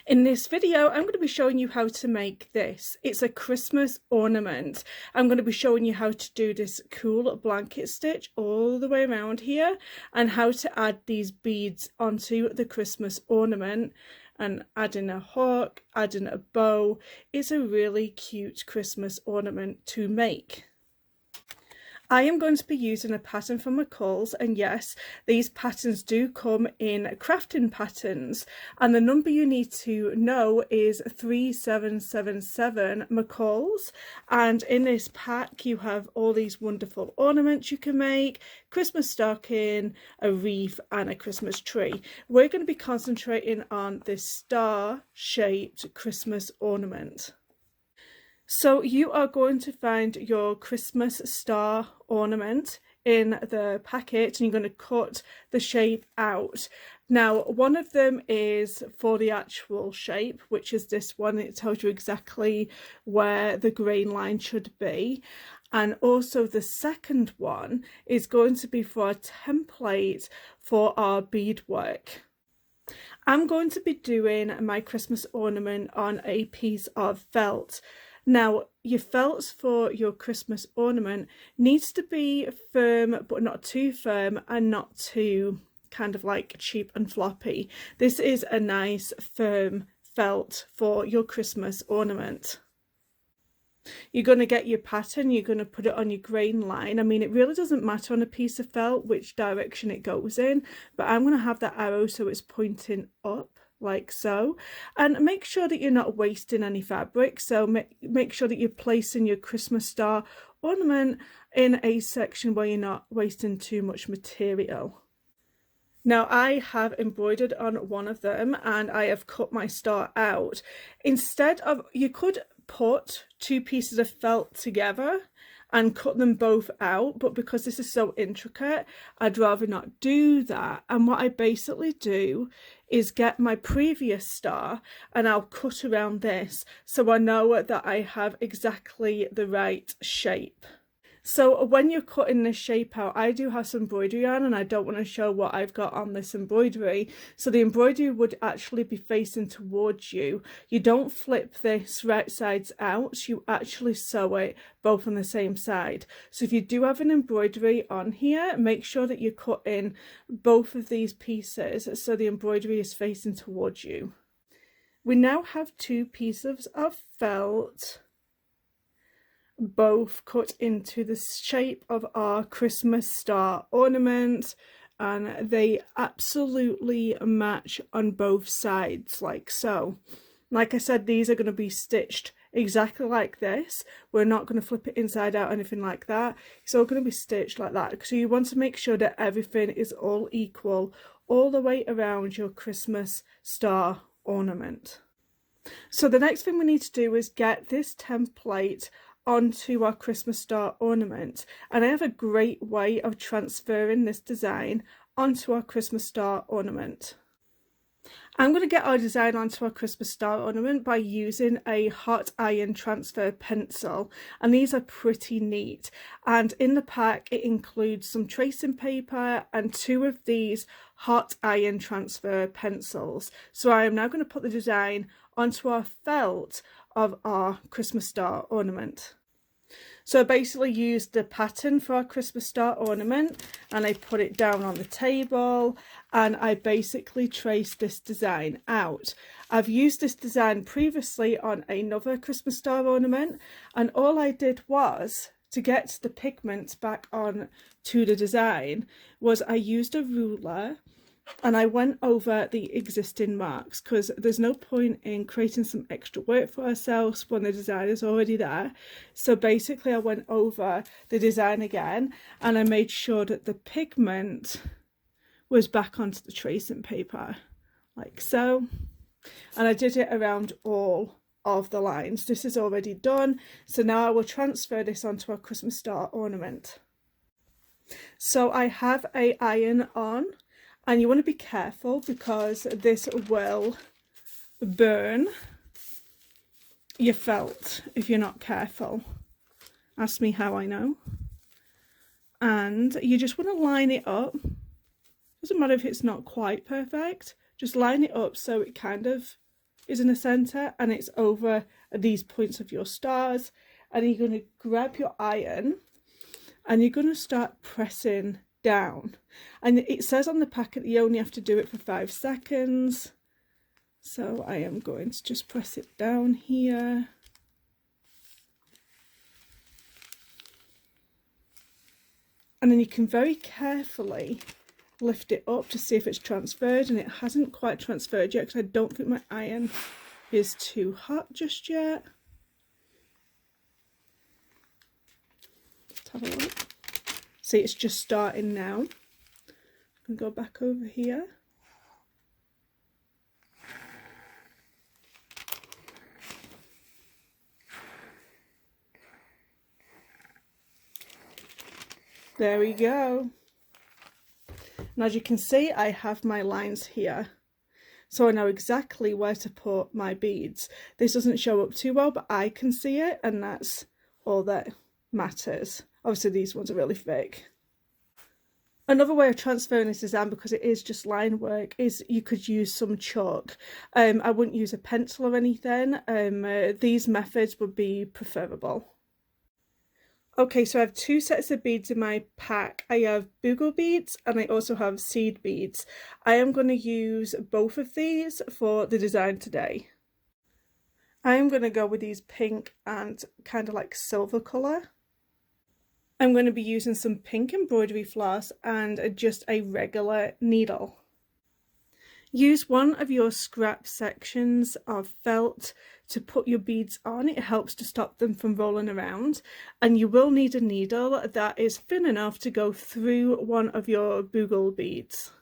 In this video, I'm going to be showing you how to make this. It's a Christmas ornament. I'm going to be showing you how to do this cool blanket stitch all the way around here and how to add these beads onto the Christmas ornament and adding a hook, adding a bow. It's a really cute Christmas ornament to make. I am going to be using a pattern from McCall's, and yes, these patterns do come in crafting patterns, and the number you need to know is 3777 McCall's. And in this pack you have all these wonderful ornaments you can make: Christmas stocking, a wreath and a Christmas tree. We're going to be concentrating on this star shaped Christmas ornament. So you are going to find your Christmas star ornament in the packet, and you're going to cut the shape out. Now, one of them is for the actual shape, which is this one. It tells you exactly where the grain line should be. And also the second one is going to be for a template for our beadwork. I'm going to be doing my Christmas ornament on a piece of felt. Now, your felts for your Christmas ornament needs to be firm, but not too firm and not too kind of like cheap and floppy. This is a nice firm felt for your Christmas ornament. You're going to get your pattern, you're going to put it on your grain line. I mean, it really doesn't matter on a piece of felt which direction it goes in, but I'm going to have that arrow so it's pointing up, like so. And make sure that you're not wasting any fabric, so make sure that you're placing your Christmas star ornament in a section where you're not wasting too much material. Now, I have embroidered on one of them and I have cut my star out. Instead of, you could put two pieces of felt together and cut them both out, but because this is so intricate, I'd rather not do that. And what I basically do is get my previous star and I'll cut around this so I know that I have exactly the right shape. So when you're cutting this shape out, I do have some embroidery on and I don't want to show what I've got on this embroidery. So the embroidery would actually be facing towards you. You don't flip this right sides out, you actually sew it both on the same side. So if you do have an embroidery on here, make sure that you cut in both of these pieces so the embroidery is facing towards you. We now have two pieces of felt, both cut into the shape of our Christmas star ornament, and they absolutely match on both sides, like so. Like I said, these are going to be stitched exactly like this. We're not going to flip it inside out or anything like that. It's all going to be stitched like that. So you want to make sure that everything is all equal all the way around your Christmas star ornament. So the next thing we need to do is get this template onto our Christmas star ornament, and I have a great way of transferring this design onto our Christmas star ornament. I'm going to get our design onto our Christmas star ornament by using a hot iron transfer pencil, and these are pretty neat. And in the pack it includes some tracing paper and two of these hot iron transfer pencils. So I am now going to put the design onto our felt of our Christmas star ornament. So I basically used the pattern for our Christmas star ornament and I put it down on the table and I basically traced this design out. I've used this design previously on another Christmas star ornament, and all I did was, to get the pigment back on to the design, was I used a ruler and I went over the existing marks, because there's no point in creating some extra work for ourselves when the design is already there. So basically I went over the design again and I made sure that the pigment was back onto the tracing paper, like so. And I did it around all of the lines. This is already done, so now I will transfer this onto our Christmas star ornament. So I have a iron on, and you want to be careful because this will burn your felt if you're not careful. Ask me how I know. And you just want to line it up. Doesn't matter if it's not quite perfect, just line it up so it kind of is in the center and it's over these points of your stars. And you're going to grab your iron and you're going to start pressing down. And it says on the packet that you only have to do it for 5 seconds. So I am going to just press it down here. And then you can very carefully lift it up to see if it's transferred, and it hasn't quite transferred yet because I don't think my iron is too hot just yet. Let's have a look. See, it's just starting now. I can go back over here. There we go. And as you can see, I have my lines here. So I know exactly where to put my beads. This doesn't show up too well, but I can see it, and that's all that matters. Obviously, these ones are really thick. Another way of transferring this design, because it is just line work, is you could use some chalk. I wouldn't use a pencil or anything. These methods would be preferable. Okay, so I have 2 sets of beads in my pack. I have bugle beads and I also have seed beads. I am going to use both of these for the design today. I am going to go with these pink and kind of like silver colour. I'm going to be using some pink embroidery floss and just a regular needle. Use one of your scrap sections of felt to put your beads on. It helps to stop them from rolling around, and you will need a needle that is thin enough to go through one of your bugle beads.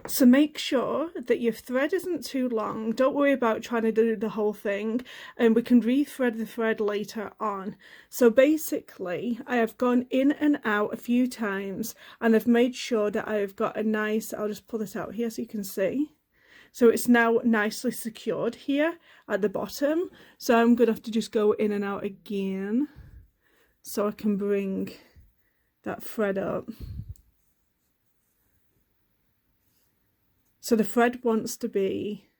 So make sure that your thread isn't too long. Don't worry about trying to do the whole thing, and we can rethread the thread later on. So basically I have gone in and out a few times and I've made sure that I've got a nice, I'll just pull this out here so you can see. So it's now nicely secured here at the bottom. So I'm going to have to just go in and out again so I can bring that thread up. So the thread wants to be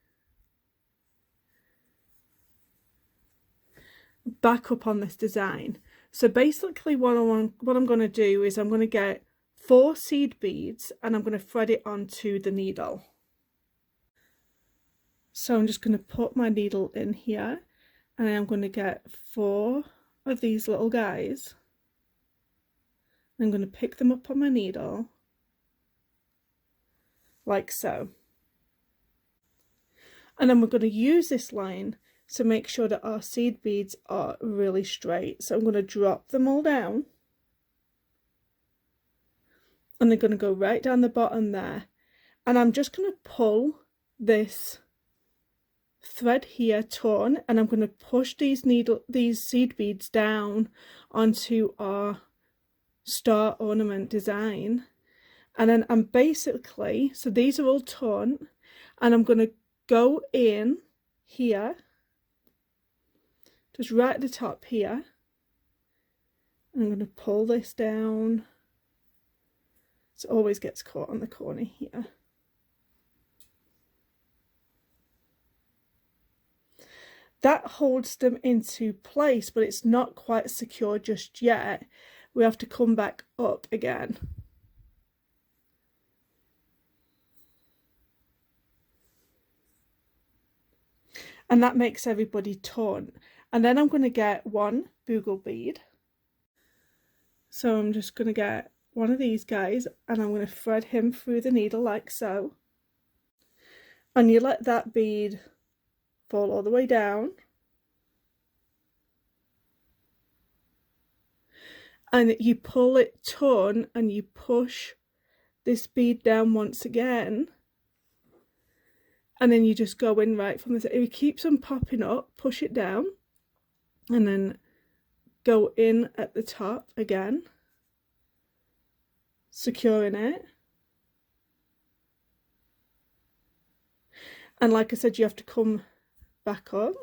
back up on this design. So basically what I'm going to do is I'm going to get 4 seed beads and I'm going to thread it onto the needle. So I'm just going to put my needle in here and I'm going to get 4 of these little guys. I'm going to pick them up on my needle like so. And then we're going to use this line to make sure that our seed beads are really straight. So I'm going to drop them all down and they're going to go right down the bottom there. And I'm just going to pull this thread here torn and I'm going to push these seed beads down onto our star ornament design. And then I'm basically, so these are all torn, and I'm going to go in here, just right at the top here. I'm going to pull this down. So it always gets caught on the corner here. That holds them into place, but it's not quite secure just yet. We have to come back up again. And that makes everybody torn. And then I'm going to get 1 bugle bead. So I'm just going to get one of these guys and I'm going to thread him through the needle like so. And you let that bead fall all the way down. And you pull it torn and you push this bead down once again. And then you just go in right from the, if it keeps on popping up, push it down and then go in at the top again, securing it. And like I said, you have to come back up.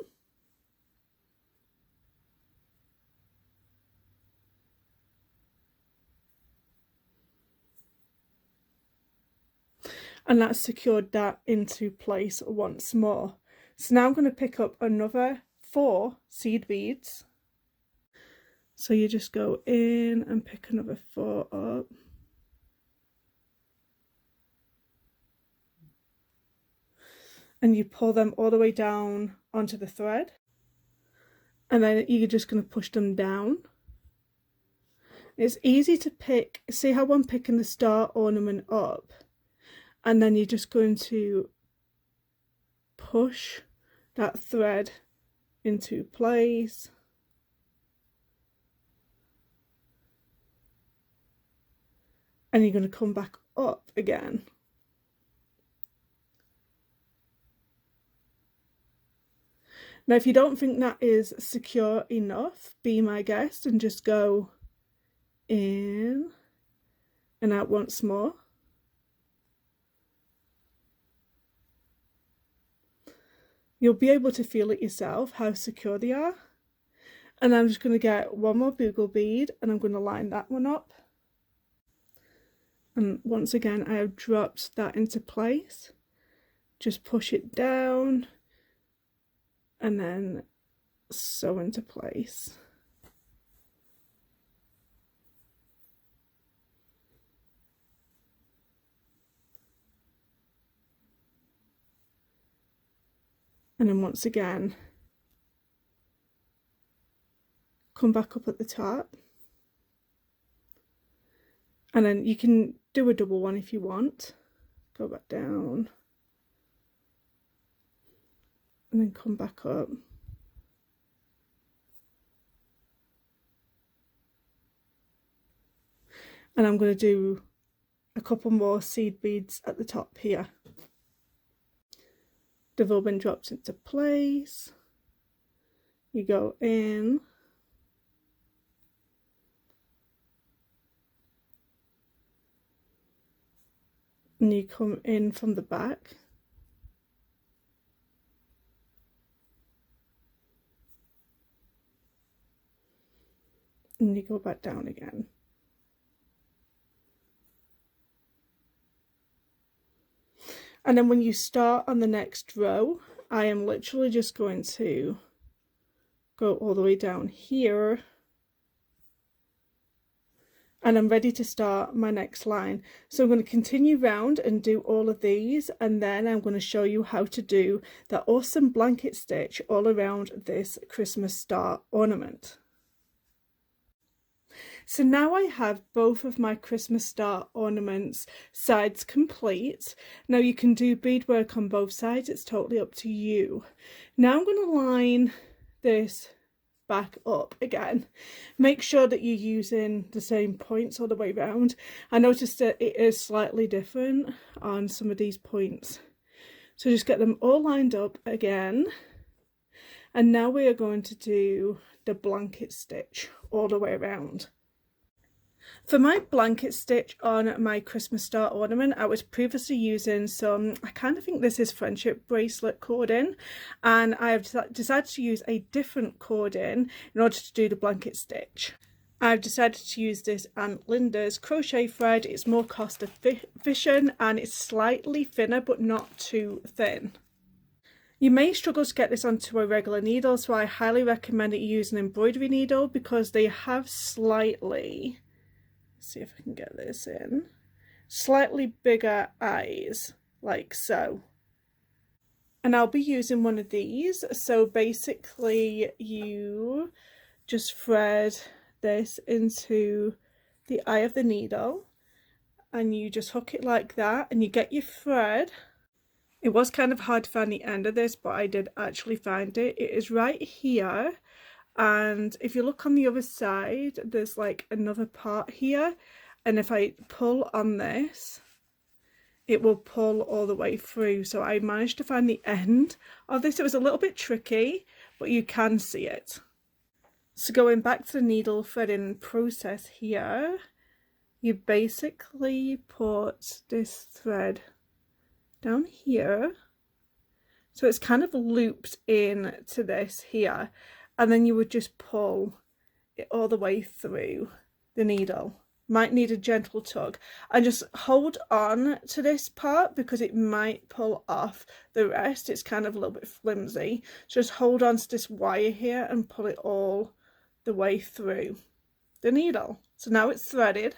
And that's secured that into place once more. So now I'm going to pick up another 4 seed beads. So you just go in and pick another 4 up. And you pull them all the way down onto the thread. And then you're just going to push them down. It's easy to pick, see how I'm picking the star ornament up, and then you're just going to push that thread into place. And you're going to come back up again. Now, if you don't think that is secure enough, be my guest and just go in and out once more. You'll be able to feel it yourself, how secure they are. And I'm just going to get one more bugle bead and I'm going to line that one up. And once again, I have dropped that into place. Just push it down and then sew into place. And then once again, come back up at the top. And then you can do a double one if you want. Go back down. And then come back up. And I'm going to do a couple more seed beads at the top here. They've all been dropped into place. You go in. And you come in from the back. And you go back down again. And then when you start on the next row, I am literally just going to go all the way down here. And I'm ready to start my next line. So I'm going to continue round and do all of these, and then I'm going to show you how to do that awesome blanket stitch all around this Christmas star ornament. So now I have both of my Christmas star ornaments sides complete. Now you can do beadwork on both sides, it's totally up to you. Now I'm going to line this back up again. Make sure that you're using the same points all the way around. I noticed that it is slightly different on some of these points. So just get them all lined up again. And now we are going to do the blanket stitch all the way around. For my blanket stitch on my Christmas star ornament, I was previously using some, I kind of think this is friendship bracelet cording, and I have decided to use a different cording in order to do the blanket stitch. I've decided to use this Aunt Linda's crochet thread. It's more cost efficient and it's slightly thinner but not too thin. You may struggle to get this onto a regular needle, so I highly recommend that you use an embroidery needle because they have slightly, see if I can get this in, slightly bigger eyes, like so. And I'll be using one of these. So basically you just thread this into the eye of the needle and you just hook it like that and you get your thread. It was kind of hard to find the end of this, but I did actually find it. It is right here. And if you look on the other side, there's like another part here, and if I pull on this, it will pull all the way through. So I managed to find the end of this. It was a little bit tricky, but you can see it. So going back to the needle threading process here, you basically put this thread down here, so it's kind of looped in to this here, and then you would just pull it all the way through the needle might need a gentle tug, and just hold on to this part because it might pull off the rest. It's kind of a little bit flimsy. Just hold on to this wire here and pull it all the way through the needle. So now it's threaded.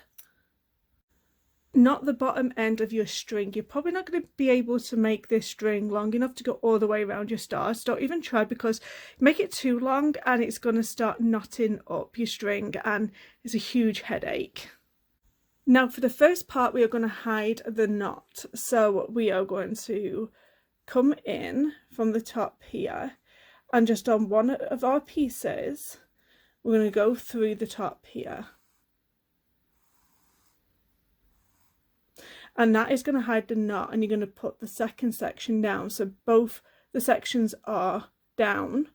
Not the bottom end of your string. You're probably not going to be able to make this string long enough to go all the way around your star. So don't even try, because make it too long and it's going to start knotting up your string and it's a huge headache. Now for the first part, we are going to hide the knot. So we are going to come in from the top here, and just on one of our pieces, we're going to go through the top here. And that is going to hide the knot, and you're going to put the second section down, so both the sections are down,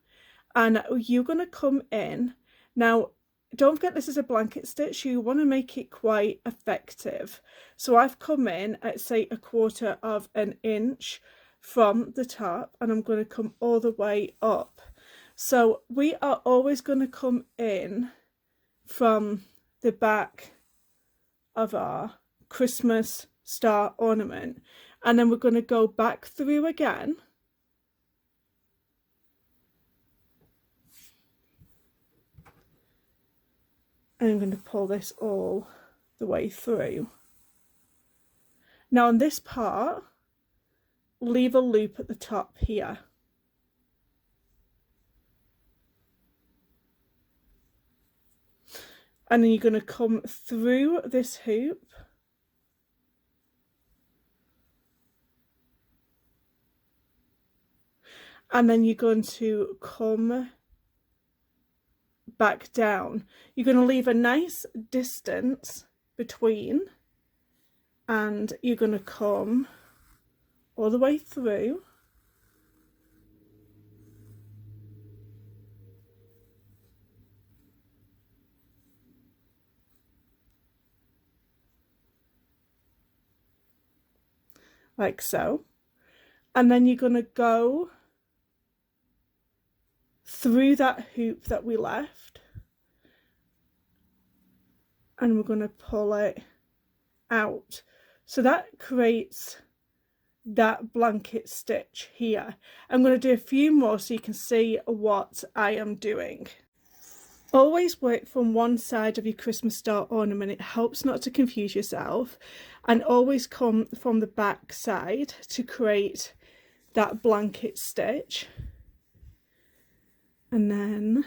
and you're going to come in. Now don't forget, this is a blanket stitch, so you want to make it quite effective. So I've come in at, say, 1/4 of an inch from the top, and I'm going to come all the way up. So we are always going to come in from the back of our Christmas star ornament, and then we're going to go back through again, and I'm going to pull this all the way through. Now on this part, leave a loop at the top here, and then you're going to come through this hoop and then you're going to come back down. You're going to leave a nice distance between, and you're going to come all the way through, like so, and then you're going to go through that hoop that we left, and we're going to pull it out. So that creates that blanket stitch here. I'm going to do a few more so you can see what I am doing. Always work from one side of your Christmas star ornament. It helps not to confuse yourself, and always come from the back side to create that blanket stitch. And then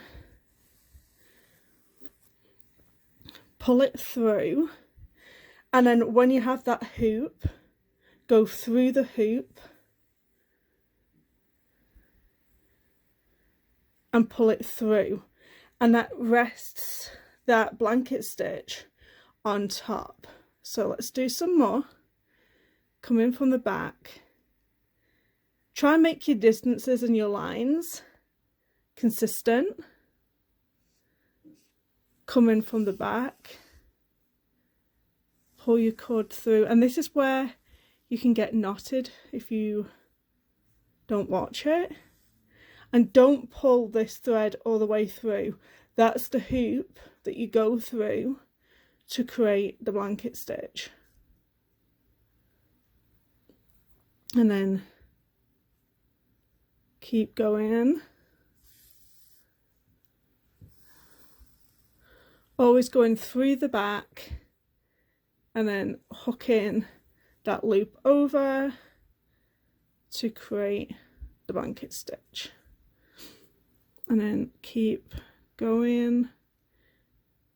pull it through, and then when you have that hoop, go through the hoop and pull it through, and that rests that blanket stitch on top. So let's do some more. Come in from the back, try and make your distances and your lines consistent. Come in from the back, pull your cord through, and this is where you can get knotted if you don't watch it. And don't pull this thread all the way through. That's the hoop that you go through to create the blanket stitch. And then keep going. Always going through the back and then hooking that loop over to create the blanket stitch. And then keep going.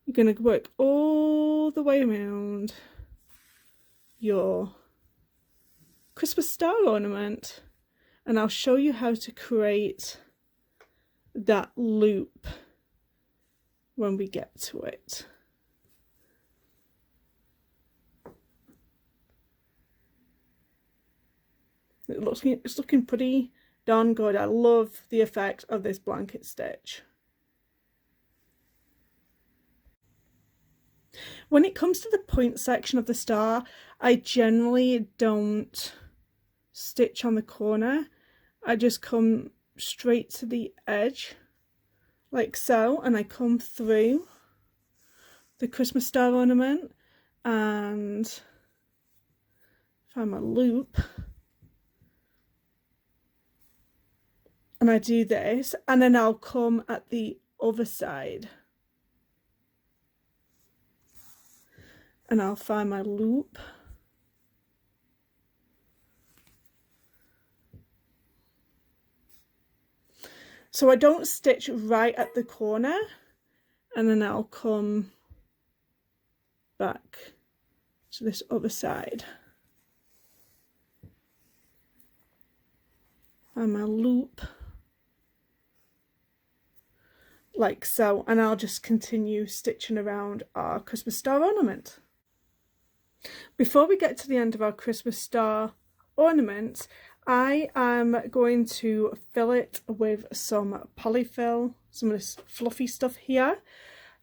You're going to work all the way around your Christmas star ornament, and I'll show you how to create that loop when we get to it. It's looking pretty darn good. I love the effect of this blanket stitch. When it comes to the point section of the star, I generally don't stitch on the corner. I just come straight to the edge like so, and I come through the Christmas star ornament and find my loop, and I do this, and then I'll come at the other side and I'll find my loop, so I don't stitch right at the corner, and then I'll come back to this other side, find my loop like so, and I'll just continue stitching around our Christmas star ornament. Before we get to the end of our Christmas star ornament, I am going to fill it with some polyfill, some of this fluffy stuff here.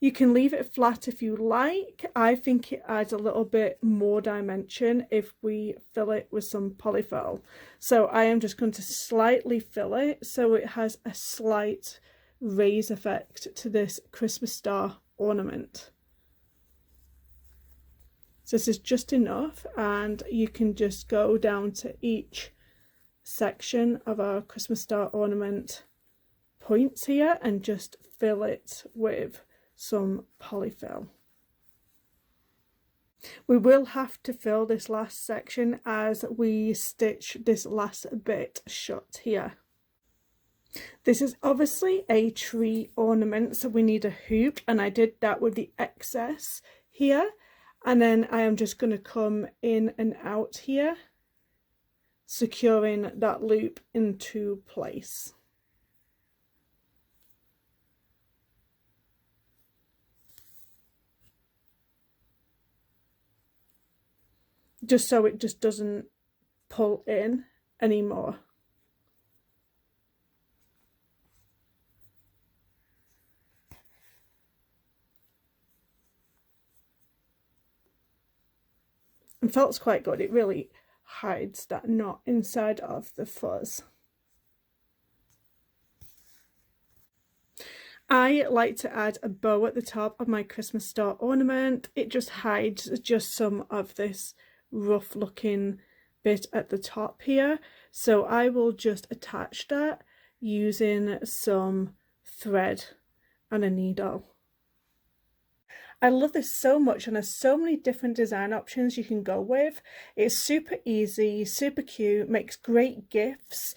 You can leave it flat if you like. I think it adds a little bit more dimension if we fill it with some polyfill. So I am just going to slightly fill it so it has a slight raise effect to this Christmas star ornament. So this is just enough, and you can just go down to each section of our Christmas star ornament points here and just fill it with some polyfill. We will have to fill this last section as we stitch this last bit shut here. This is obviously a tree ornament, so we need a hoop, and I did that with the excess here, and then I am just going to come in and out here, securing that loop into place. Just so it just doesn't pull in anymore. And felt's quite good, it really hides that knot inside of the fuzz. I like to add a bow at the top of my Christmas star ornament. It just hides just some of this rough looking bit at the top here, so I will just attach that using some thread and a needle. I love this so much, and there's so many different design options you can go with. It's super easy, super cute, makes great gifts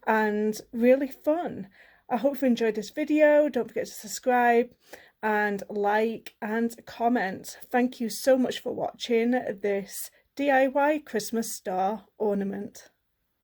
and really fun. I hope you enjoyed this video. Don't forget to subscribe and like and comment. Thank you so much for watching this DIY Christmas star ornament.